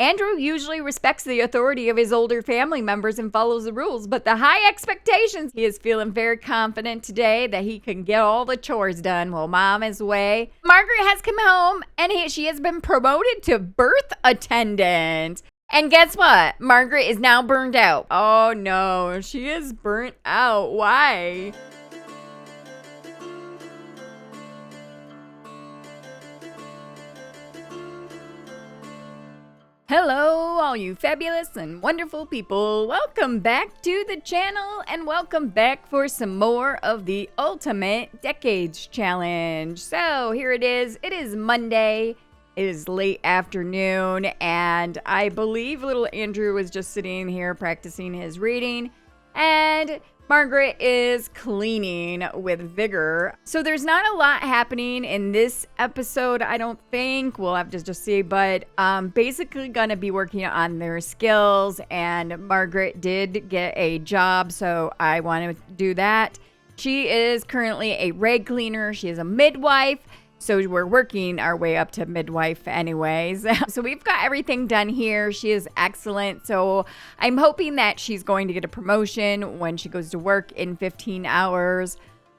Andrew usually respects the authority of his older family members and follows the rules, but the high expectations, he is feeling very confident today that he can get all the chores done while Mom is away. Margaret has come home and she has been promoted to birth attendant. And guess what? Margaret is now burned out. Oh no, she is burnt out. Why? Hello, all you fabulous and wonderful people. Welcome back to the channel and welcome back for some more of the Ultimate Decades Challenge. So here it is. It is Monday. It is late afternoon and I believe little Andrew was just sitting here practicing his reading and Margaret is cleaning with vigor. So there's not a lot happening in this episode, I don't think. We'll have to just see, but basically gonna be working on their skills, and Margaret did get a job, so I want to do that. She is currently a rag cleaner. She is a midwife. So we're working our way up to midwife anyways. So we've got everything done here. She is excellent. So I'm hoping that she's going to get a promotion when she goes to work in 15 hours.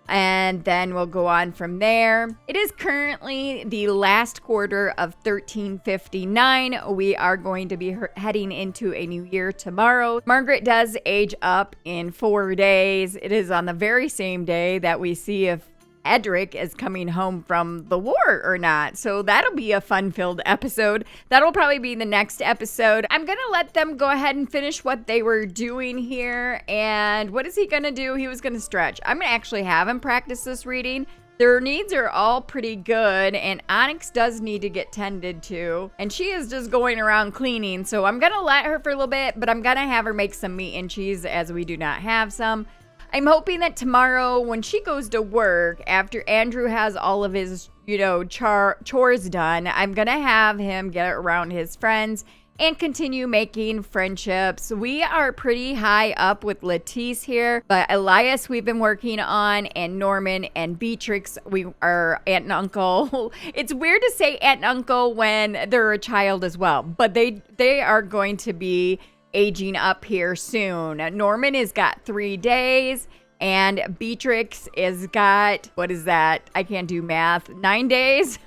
And then we'll go on from there. It is currently the last quarter of 1359. We are going to be heading into a new year tomorrow. Margaret does age up in 4 days. It is on the very same day that we see if Edric is coming home from the war or not. So that'll be a fun-filled episode. That'll probably be the next episode. I'm going to let them go ahead and finish what they were doing here. And what is he going to do? He was going to stretch. I'm going to actually have him practice this reading. Their needs are all pretty good, and Onyx does need to get tended to. And she is just going around cleaning, so I'm going to let her for a little bit, but I'm going to have her make some meat and cheese as we do not have some. I'm hoping that tomorrow when she goes to work, after Andrew has all of his, chores done, I'm going to have him get around his friends and continue making friendships. We are pretty high up with Lettice here, but Elias we've been working on, and Norman and Beatrix, we are aunt and uncle. It's weird to say aunt and uncle when they're a child as well, but they are going to be aging up here soon. Norman has got 3 days and Beatrix is got, what is that? I can't do math. 9 days.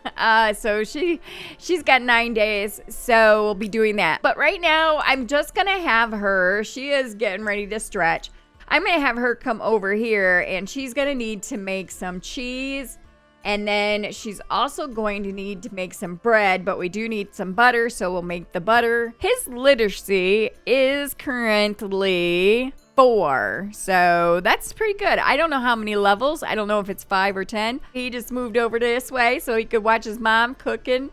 So she's got 9 days. So we'll be doing that. But right now I'm just going to have her. She is getting ready to stretch. I'm going to have her come over here and she's going to need to make some cheese. And then she's also going to need to make some bread, but we do need some butter, so we'll make the butter. His literacy is currently 4, so that's pretty good. I don't know how many levels. I don't know if it's 5 or 10. He just moved over this way so he could watch his mom cooking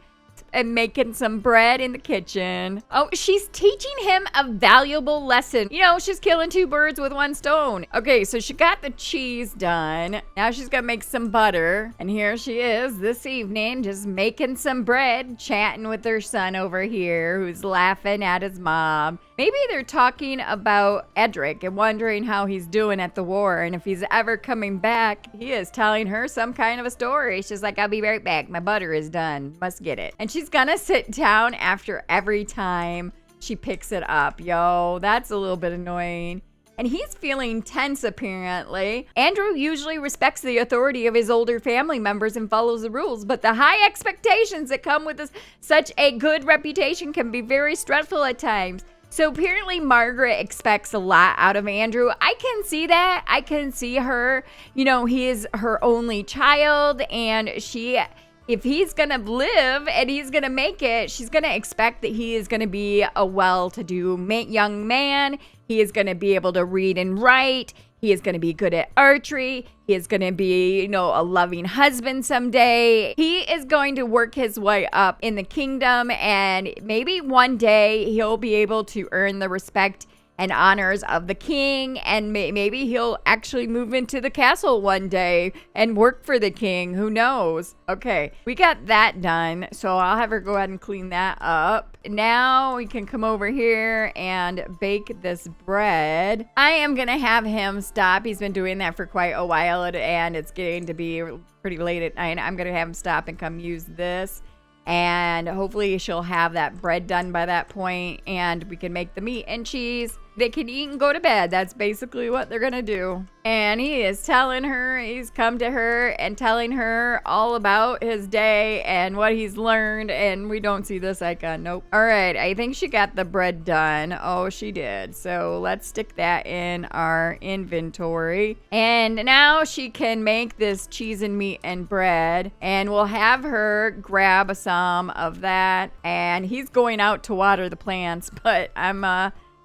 and making some bread in the kitchen. Oh, she's teaching him a valuable lesson. She's killing 2 birds with 1 stone. Okay, so she got the cheese done. Now she's gonna make some butter. And here she is this evening, just making some bread, chatting with her son over here, who's laughing at his mom. Maybe they're talking about Edric and wondering how he's doing at the war and if he's ever coming back. He is telling her some kind of a story. She's like, I'll be right back. My butter is done. Must get it. And she's gonna sit down after every time she picks it up. Yo, that's a little bit annoying. And he's feeling tense apparently. Andrew usually respects the authority of his older family members and follows the rules, but the high expectations that come with such a good reputation can be very stressful at times. So apparently Margaret expects a lot out of Andrew. I can see that. I can see her, he is her only child, and if he's gonna live and he's gonna make it, she's gonna expect that he is gonna be a well-to-do young man. He is gonna be able to read and write. He is going to be good at archery. He is going to be, a loving husband someday. He is going to work his way up in the kingdom, and maybe one day he'll be able to earn the respect and honors of the king, and maybe he'll actually move into the castle one day and work for the king. Who knows? Okay, we got that done, so I'll have her go ahead and clean that up. Now we can come over here and bake this bread. I am gonna have him stop. He's been doing that for quite a while, and it's getting to be pretty late at night. I'm gonna have him stop and come use this. And hopefully she'll have that bread done by that point, and we can make the meat and cheese. They can eat and go to bed. That's basically what they're gonna do. And he is telling her, he's come to her and telling her all about his day and what he's learned, and we don't see this icon. Nope. All right, I think she got the bread done. Oh, she did. So let's stick that in our inventory. And now she can make this cheese and meat and bread, and we'll have her grab some of that. And he's going out to water the plants, but I'm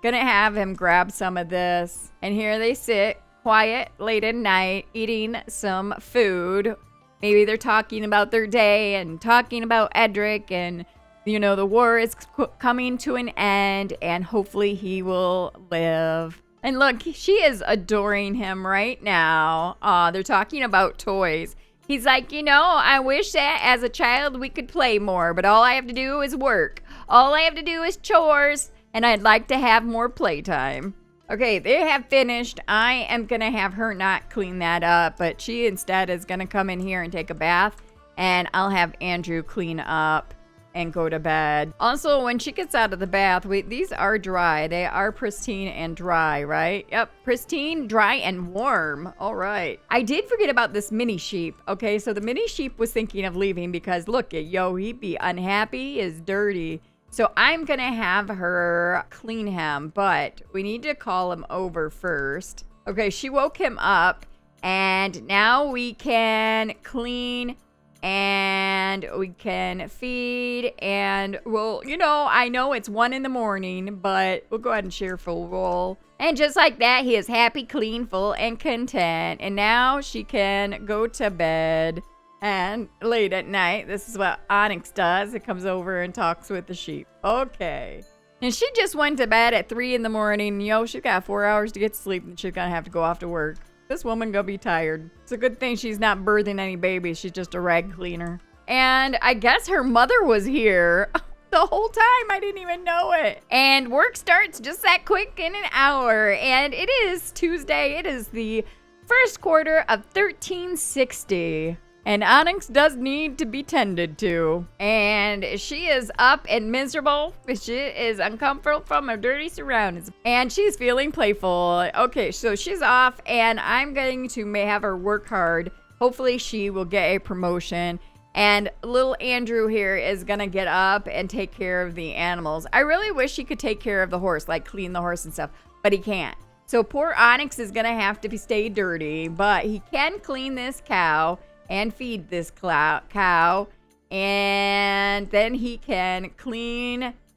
gonna have him grab some of this. And here they sit, quiet, late at night, eating some food. Maybe they're talking about their day and talking about Edric, and the war is coming to an end, and hopefully he will live. And look, she is adoring him right now. They're talking about toys. He's like, I wish that as a child we could play more, but all I have to do is work. All I have to do is chores, and I'd like to have more playtime. Okay, they have finished. I am going to have her not clean that up, but she instead is going to come in here and take a bath, and I'll have Andrew clean up and go to bed. Also, when she gets out of the bath, these are dry. They are pristine and dry, right? Yep, pristine, dry, and warm. All right. I did forget about this mini sheep. Okay, so the mini sheep was thinking of leaving because look at he'd be unhappy, he is dirty. So I'm going to have her clean him, but we need to call him over first. Okay, she woke him up, and now we can clean and we can feed, and I know it's 1 a.m, but we'll go ahead and share full roll. And just like that, he is happy, clean, full, and content. And now she can go to bed. And late at night, this is what Onyx does. It comes over and talks with the sheep. Okay. And she just went to bed at 3 a.m. She's got 4 hours to get to sleep, and she's gonna have to go off to work. This woman gonna be tired. It's a good thing she's not birthing any babies. She's just a rag cleaner. And I guess her mother was here the whole time. I didn't even know it. And work starts just that quick in an hour. And it is Tuesday. It is the first quarter of 1360. And Onyx does need to be tended to. And she is up and miserable. She is uncomfortable from her dirty surroundings. And she's feeling playful. Okay, so she's off, and I'm going to have her work hard. Hopefully she will get a promotion. And little Andrew here is going to get up and take care of the animals. I really wish he could take care of the horse, like clean the horse and stuff. But he can't. So poor Onyx is going to have to stay dirty. But he can clean this cow and feed this cow, and then he can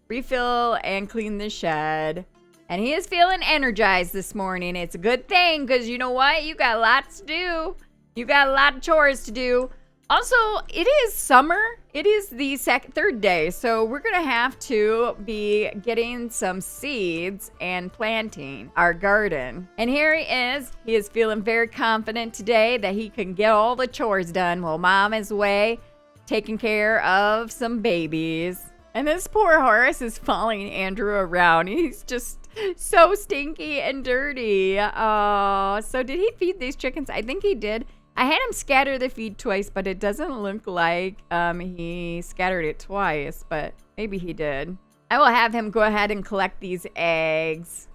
refill and clean the shed. And he is feeling energized this morning. It's a good thing, because you know what? You got lots to do. You got a lot of chores to do. Also, it is summer. It is the third day, so we're gonna have to be getting some seeds and planting our garden. And here he is. He is feeling very confident today that he can get all the chores done while Mom is away taking care of some babies. And this poor horse is following Andrew around. He's just so stinky and dirty. Oh, so did he feed these chickens? I think he did. I had him scatter the feed twice, but it doesn't look like he scattered it twice, but maybe he did. I will have him go ahead and collect these eggs.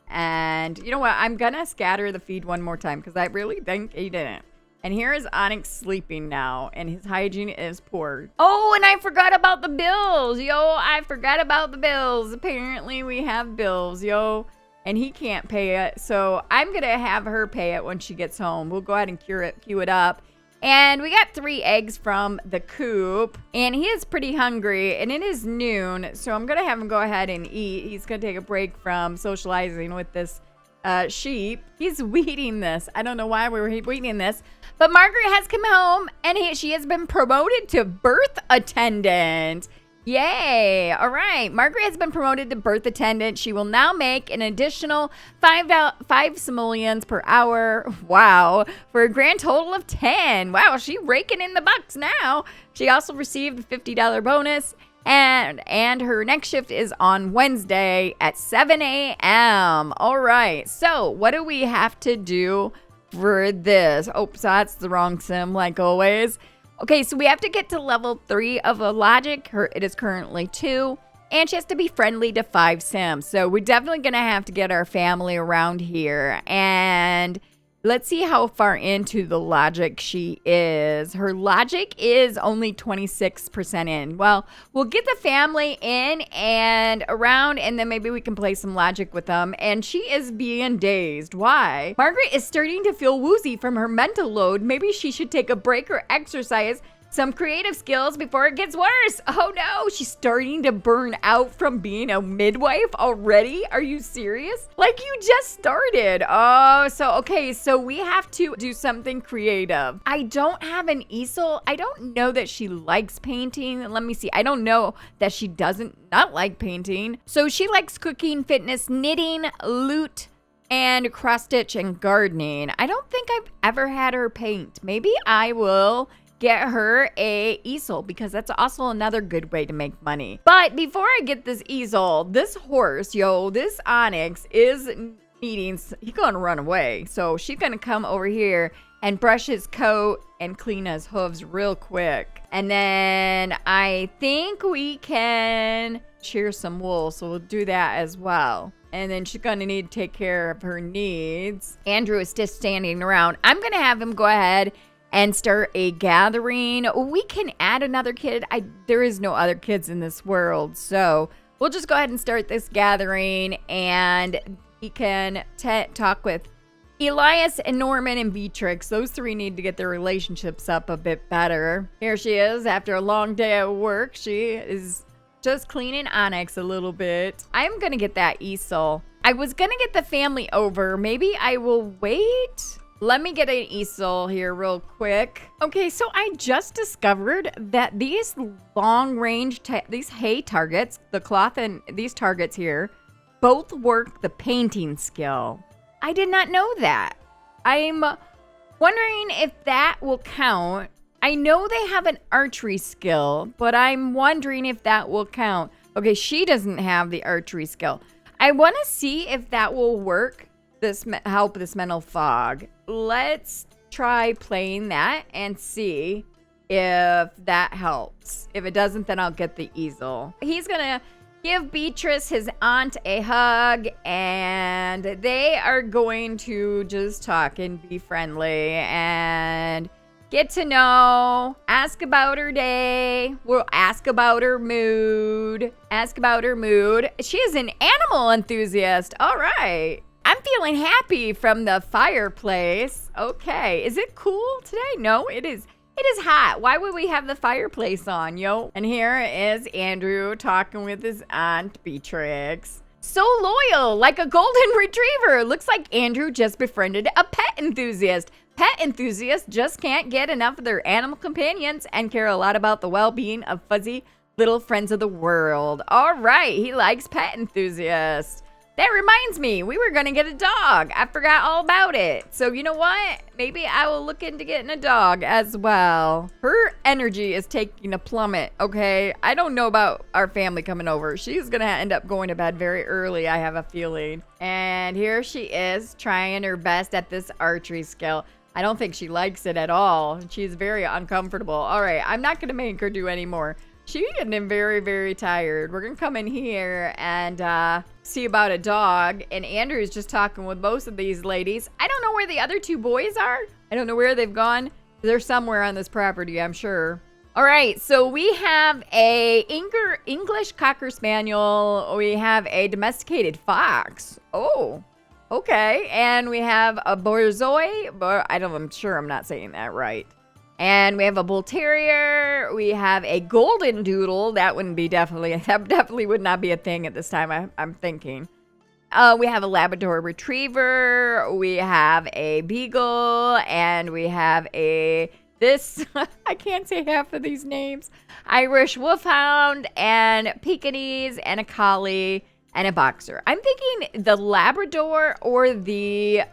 And you know what? I'm going to scatter the feed one more time because I really think he didn't. And here is Onyx sleeping now, and his hygiene is poor. Oh, and I forgot about the bills. I forgot about the bills. Apparently we have bills, and he can't pay it. So I'm going to have her pay it when she gets home. We'll go ahead and queue it up. And we got 3 eggs from the coop, and he is pretty hungry, and it is noon. So I'm going to have him go ahead and eat. He's going to take a break from socializing with this sheep. He's weeding this. I don't know why we were weeding this, but Margaret has come home, and she has been promoted to birth attendant. Yay! All right. Margaret has been promoted to birth attendant. She will now make an additional 5 simoleons per hour. Wow. For a grand total of 10. Wow, she's raking in the bucks now. She also received a $50 bonus. And her next shift is on Wednesday at 7 a.m. All right. So what do we have to do for this? Oops, that's the wrong sim like always. Okay, so we have to get to level 3 of a logic. It is currently 2. And she has to be friendly to 5 Sims. So we're definitely going to have to get our family around here. And let's see how far into the logic she is. Her logic is only 26% in. Well, we'll get the family in and around, and then maybe we can play some logic with them. And she is being dazed. Why? Margaret is starting to feel woozy from her mental load. Maybe she should take a break or exercise some creative skills before it gets worse. Oh no, she's starting to burn out from being a midwife already? Are you serious? Like you just started. Oh, so we have to do something creative. I don't have an easel. I don't know that she likes painting. Let me see. I don't know that she doesn't not like painting. So she likes cooking, fitness, knitting, loot, and cross stitch and gardening. I don't think I've ever had her paint. Maybe I will get her a easel, because that's also another good way to make money. But before I get this easel, this horse, this Onyx is needing, he's gonna run away. So she's gonna come over here and brush his coat and clean his hooves real quick. And then I think we can shear some wool, so we'll do that as well. And then she's gonna need to take care of her needs. Andrew is just standing around. I'm gonna have him go ahead and start a gathering. We can add another kid. There is no other kids in this world, so we'll just go ahead and start this gathering, and he can talk with Elias and Norman and Beatrix. Those 3 need to get their relationships up a bit better. Here she is after a long day at work. She is just cleaning Onyx a little bit. I'm gonna get that easel. I was gonna get the family over. Maybe I will wait. Let me get an easel here real quick. Okay, so I just discovered that these long range, these hay targets, the cloth and these targets here, both work the painting skill. I did not know that. I'm wondering if that will count. I know they have an archery skill, but I'm wondering if that will count. Okay, she doesn't have the archery skill. I want to see if that will work. Help this mental fog. Let's try playing that and see if that helps. If it doesn't, then I'll get the easel. He's gonna give Beatrice, his aunt, a hug, and they are going to just talk and be friendly and get to know, ask about her day. We'll ask about her mood. She is an animal enthusiast. All right. I'm feeling happy from the fireplace. Okay. Is it cool today? No, it is. It is hot. Why would we have the fireplace on, yo? And here is Andrew talking with his aunt Beatrix. So loyal, like a golden retriever. Looks like Andrew just befriended a pet enthusiast. Pet enthusiasts just can't get enough of their animal companions and care a lot about the well-being of fuzzy little friends of the world. All right, he likes pet enthusiasts. That reminds me, we were gonna get a dog. I forgot all about it. So you know what? Maybe I will look into getting a dog as well. Her energy is taking a plummet, okay? I don't know about our family coming over. She's gonna end up going to bed very early, I have a feeling. And here she is trying her best at this archery skill. I don't think she likes it at all. She's very uncomfortable. All right, I'm not gonna make her do any more. She's getting very, very tired. We're gonna come in here and see about a dog. And Andrew's just talking with most of these ladies. I don't know where the other 2 boys are. I don't know where they've gone. They're somewhere on this property, I'm sure. All right, so we have a English Cocker Spaniel. We have a domesticated fox. Oh, okay. And we have a Borzoi. I'm sure I'm not saying that right. And we have a Bull Terrier. We have a Golden Doodle. That definitely would not be a thing at this time, I'm thinking. We have a Labrador Retriever. We have a Beagle. And we have I can't say half of these names. Irish Wolfhound and Pekingese and a Collie and a Boxer. I'm thinking the Labrador or the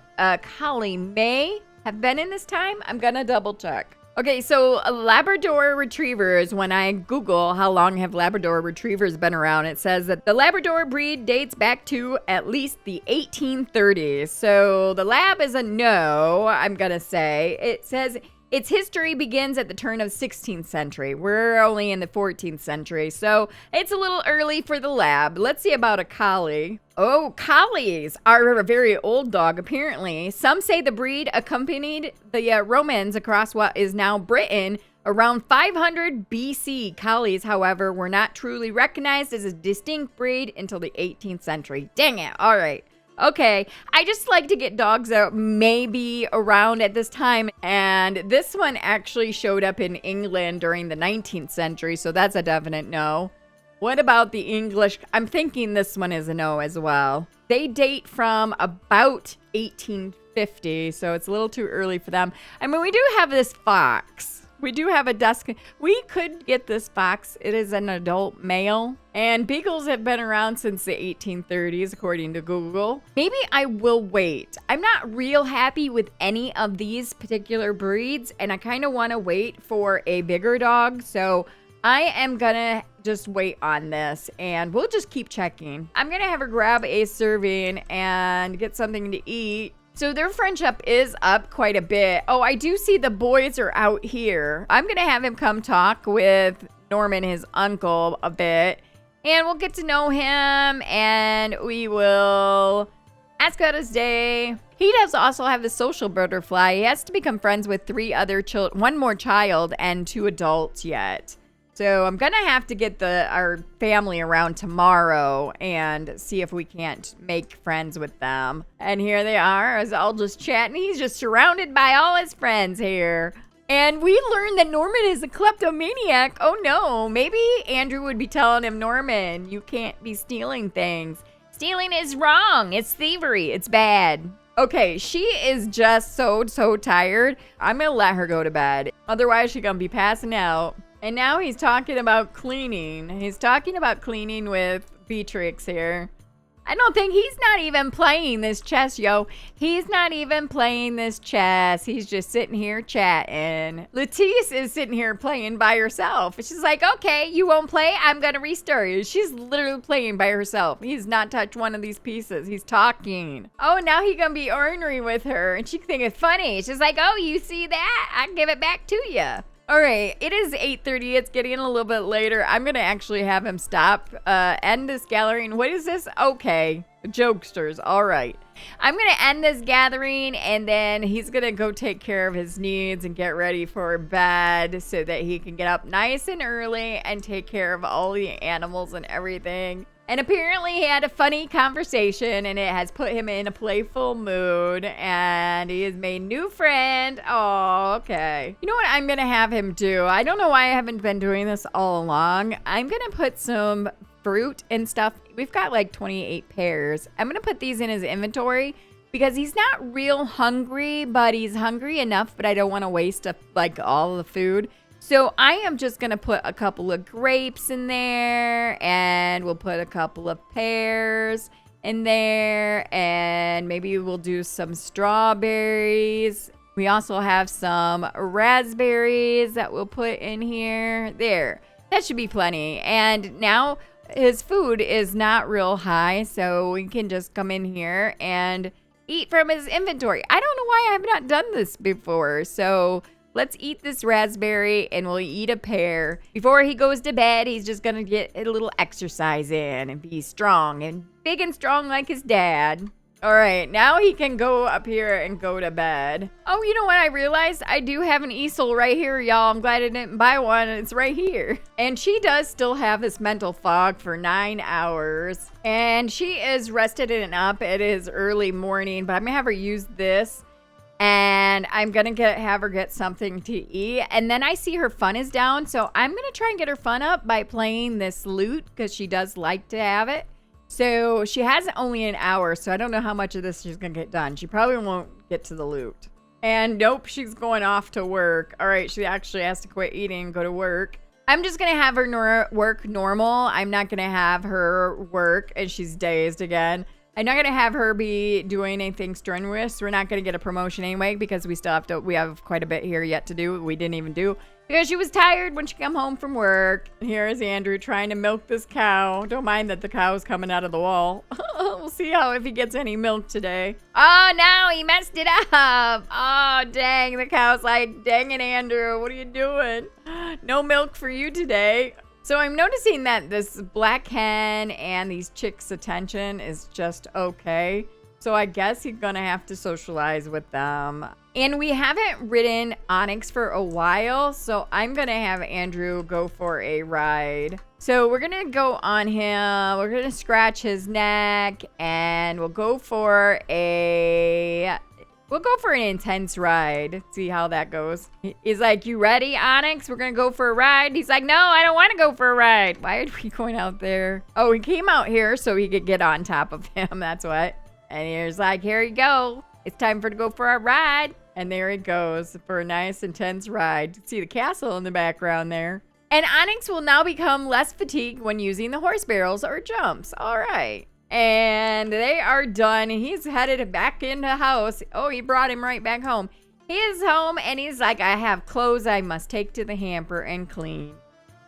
Collie may have been in this time. I'm going to double check. Okay, so Labrador Retrievers, when I Google how long have Labrador Retrievers been around, it says that the Labrador breed dates back to at least the 1830s. So the lab is a no, I'm going to say. It says Its history begins at the turn of 16th century. We're only in the 14th century, so it's a little early for the lab. Let's see about a collie. Oh, collies are a very old dog, apparently. Some say the breed accompanied the Romans across what is now Britain around 500 BC. Collies, however, were not truly recognized as a distinct breed until the 18th century. Dang it. All right. Okay, I just like to get dogs that may be around at this time, and this one actually showed up in England during the 19th century, so that's a definite no. What about the English? I'm thinking this one is a no as well. They date from about 1850, so it's a little too early for them. I mean, we do have this fox. We do have a dusk. We could get this fox. It is an adult male. And beagles have been around since the 1830s, according to Google. Maybe I will wait. I'm not real happy with any of these particular breeds, and I kind of want to wait for a bigger dog. So I am going to just wait on this, and we'll just keep checking. I'm going to have her grab a serving and get something to eat. So their friendship is up quite a bit. Oh, I do see the boys are out here. I'm going to have him come talk with Norman, his uncle, a bit. And we'll get to know him, and we will ask about his day. He does also have the social butterfly. He has to become friends with 3 other children, 1 more child, and 2 adults yet. So I'm going to have to get our family around tomorrow and see if we can't make friends with them. And here they are, as all just chatting. He's just surrounded by all his friends here. And we learned that Norman is a kleptomaniac. Oh no, maybe Andrew would be telling him, Norman, you can't be stealing things. Stealing is wrong. It's thievery. It's bad. Okay, she is just so tired. I'm going to let her go to bed. Otherwise, she's going to be passing out. And now he's talking about cleaning. He's talking about cleaning with Beatrix here. I don't think he's not even playing this chess, yo. He's not even playing this chess. He's just sitting here chatting. Lettice is sitting here playing by herself. She's like, okay, you won't play? I'm going to restart you. She's literally playing by herself. He's not touched one of these pieces. He's talking. Oh, now he's going to be ornery with her. And she think it's funny. She's like, oh, you see that? I give it back to you. All right, it is 8:30. It's getting a little bit later. I'm going to actually have him stop, end this gathering. What is this? Okay, jokesters. All right. I'm going to end this gathering, and then he's going to go take care of his needs and get ready for bed so that he can get up nice and early and take care of all the animals and everything. And apparently he had a funny conversation, and it has put him in a playful mood, and he has made new friend. Oh, okay. You know what I'm going to have him do? I don't know why I haven't been doing this all along. I'm going to put some fruit and stuff. We've got like 28 pears. I'm going to put these in his inventory because he's not real hungry, but he's hungry enough, but I don't want to waste like all the food. So I am just going to put a couple of grapes in there, and we'll put a couple of pears in there, and maybe we'll do some strawberries. We also have some raspberries that we'll put in here. There, that should be plenty. And now his food is not real high, so we can just come in here and eat from his inventory. I don't know why I have not done this before, so let's eat this raspberry, and we'll eat a pear. Before he goes to bed, he's just going to get a little exercise in and be strong and big and strong like his dad. All right, now he can go up here and go to bed. Oh, you know what I realized? I do have an easel right here, y'all. I'm glad I didn't buy one. It's right here. And she does still have this mental fog for 9 hours. And she is rested and up. It is early morning, but I'm going to have her use this. And I'm going to have her get something to eat. And then I see her fun is down. So I'm going to try and get her fun up by playing this lute because she does like to have it. So she has only an hour. So I don't know how much of this she's going to get done. She probably won't get to the lute. And nope, she's going off to work. All right, she actually has to quit eating and go to work. I'm just going to have her work normal. I'm not going to have her work and she's dazed again. I'm not going to have her be doing anything strenuous. We're not going to get a promotion anyway because we have quite a bit here yet to do. We didn't even do because she was tired when she came home from work. Here's Andrew trying to milk this cow. Don't mind that the cow's coming out of the wall. We'll see if he gets any milk today. Oh, no, he messed it up. Oh, dang. The cow's like, dang it, Andrew. What are you doing? No milk for you today. So I'm noticing that this black hen and these chicks' attention is just okay. So I guess he's gonna have to socialize with them. And we haven't ridden Onyx for a while, so I'm gonna have Andrew go for a ride. So we're gonna go on him, we're gonna scratch his neck, and we'll go for an intense ride. See how that goes. He's like, you ready, Onyx? We're gonna go for a ride. He's like, no, I don't want to go for a ride. Why are we going out there? Oh, he came out here so he could get on top of him. That's what. And he's like, here you go. It's time to go for our ride. And there he goes for a nice, intense ride. See the castle in the background there. And Onyx will now become less fatigued when using the horse barrels or jumps. All right. And they are done. He's headed back in the house. Oh, he brought him right back home. He is home and he's like, I have clothes I must take to the hamper and clean.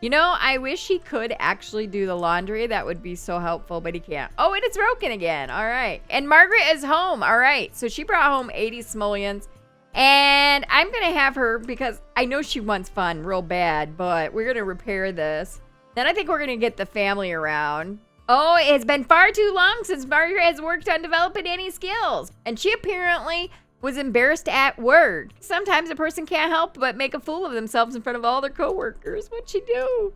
You know, I wish he could actually do the laundry. That would be so helpful, but he can't. Oh, and it's broken again. All right. And Margaret is home. All right. So she brought home 80 simoleons. And I'm going to have her because I know she wants fun real bad, but we're going to repair this. Then I think we're going to get the family around. Oh, it's been far too long since Margaret has worked on developing any skills. And she apparently was embarrassed at work. Sometimes a person can't help but make a fool of themselves in front of all their coworkers. What'd she do?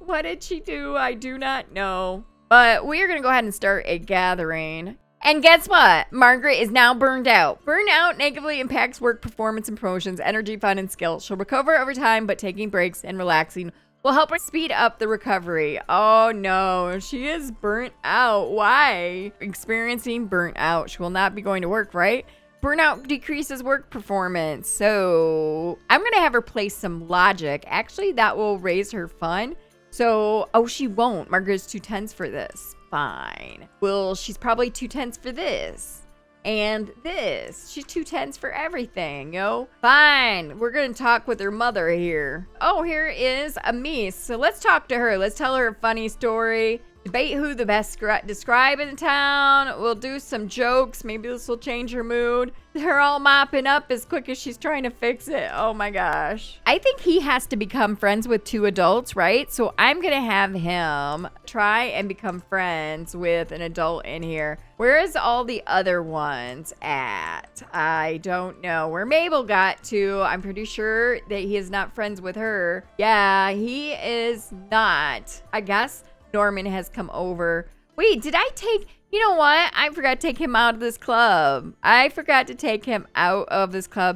What did she do? I do not know. But we're going to go ahead and start a gathering. And guess what? Margaret is now burned out. Burnout negatively impacts work performance and promotions, energy, fun, and skill. She'll recover over time, but taking breaks and relaxing will help her speed up the recovery. Oh no, she is burnt out. Why? Experiencing burnt out. She will not be going to work, right? Burnout decreases work performance. So I'm going to have her play some logic. Actually, that will raise her fun. So, oh, she won't. Margaret's too tense for this. Fine. Well, she's probably too tense for this. And this. She's too tense for everything, yo. Fine. We're going to talk with her mother here. Oh, here is Amis. So let's talk to her. Let's tell her a funny story. Debate who the best describe in town. We'll do some jokes. Maybe this will change her mood. They're all mopping up as quick as she's trying to fix it. Oh my gosh. I think he has to become friends with two adults, right? So I'm going to have him try and become friends with an adult in here. Where's all the other ones at? I don't know where Mabel got to. I'm pretty sure that he is not friends with her. Yeah, he is not. I guess Norman has come over. Wait, did I take... You know what? I forgot to take him out of this club.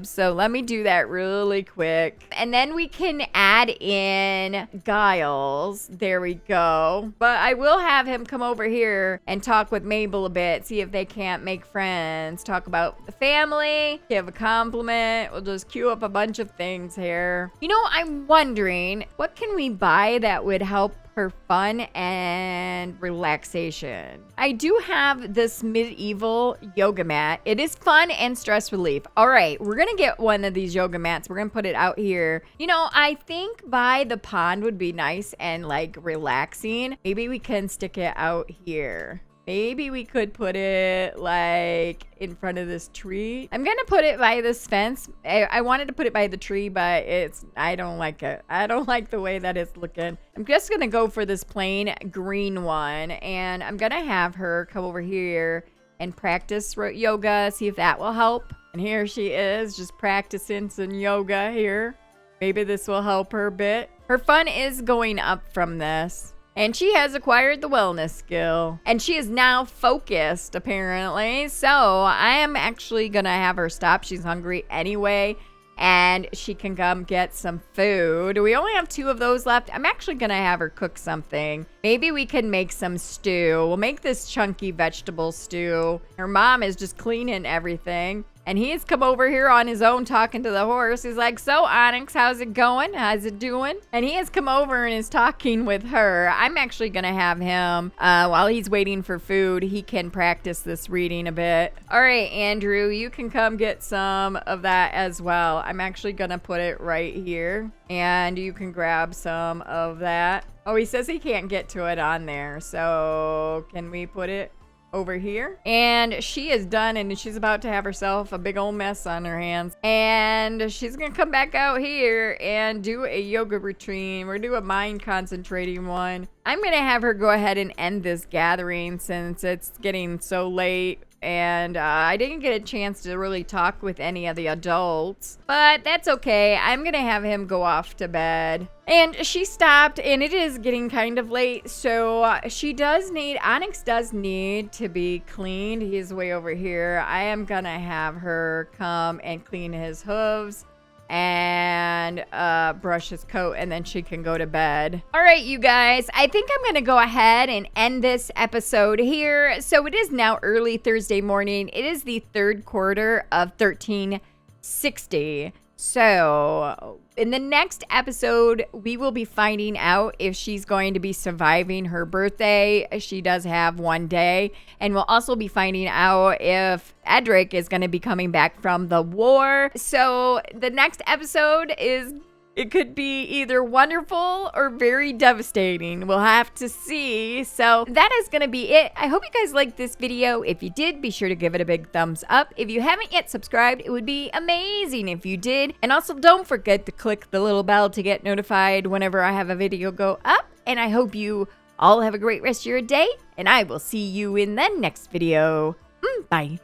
So let me do that really quick. And then we can add in Giles. There we go. But I will have him come over here and talk with Mabel a bit. See if they can't make friends. Talk about the family. Give a compliment. We'll just queue up a bunch of things here. You know, I'm wondering, what can we buy that would help her fun and relaxation? I do have this medieval yoga mat. It is fun and stress relief. All right, we're gonna get one of these yoga mats. We're gonna put it out here. You know, I think by the pond would be nice and like relaxing. Maybe we can stick it out here. Maybe we could put it like in front of this tree. I'm gonna put it by this fence. I wanted to put it by the tree, but I don't like it. I don't like the way that it's looking. I'm just gonna go for this plain green one, and I'm gonna have her come over here and practice yoga, see if that will help. And here she is, just practicing some yoga here. Maybe this will help her a bit. Her fun is going up from this. And she has acquired the wellness skill. And she is now focused, apparently. So I am actually going to have her stop. She's hungry anyway. And she can come get some food. We only have 2 of those left. I'm actually going to have her cook something. Maybe we can make some stew. We'll make this chunky vegetable stew. Her mom is just cleaning everything. And he has come over here on his own talking to the horse. He's like, so Onyx, how's it going? How's it doing? And he has come over and is talking with her. I'm actually going to have him, while he's waiting for food, he can practice this reading a bit. All right, Andrew, you can come get some of that as well. I'm actually going to put it right here. And you can grab some of that. Oh, he says he can't get to it on there. So can we put it over here? And she is done, and she's about to have herself a big old mess on her hands. And she's gonna come back out here and do a yoga routine. We're doing a mind concentrating one. I'm gonna have her go ahead and end this gathering since it's getting so late. And I didn't get a chance to really talk with any of the adults, but that's okay. I'm gonna have him go off to bed. And she stopped, and it is getting kind of late, so Onyx does need to be cleaned. He's way over here. I am gonna have her come and clean his hooves and brush his coat, and then she can go to bed. All right, you guys, I think I'm gonna go ahead and end this episode here. So it is now early Thursday morning. It is the third quarter of 1360. So in the next episode, we will be finding out if she's going to be surviving her birthday. She does have one day. And we'll also be finding out if Edric is going to be coming back from the war. So the next episode it could be either wonderful or very devastating. We'll have to see. So that is going to be it. I hope you guys liked this video. If you did, be sure to give it a big thumbs up. If you haven't yet subscribed, it would be amazing if you did. And also don't forget to click the little bell to get notified whenever I have a video go up. And I hope you all have a great rest of your day. And I will see you in the next video. Bye.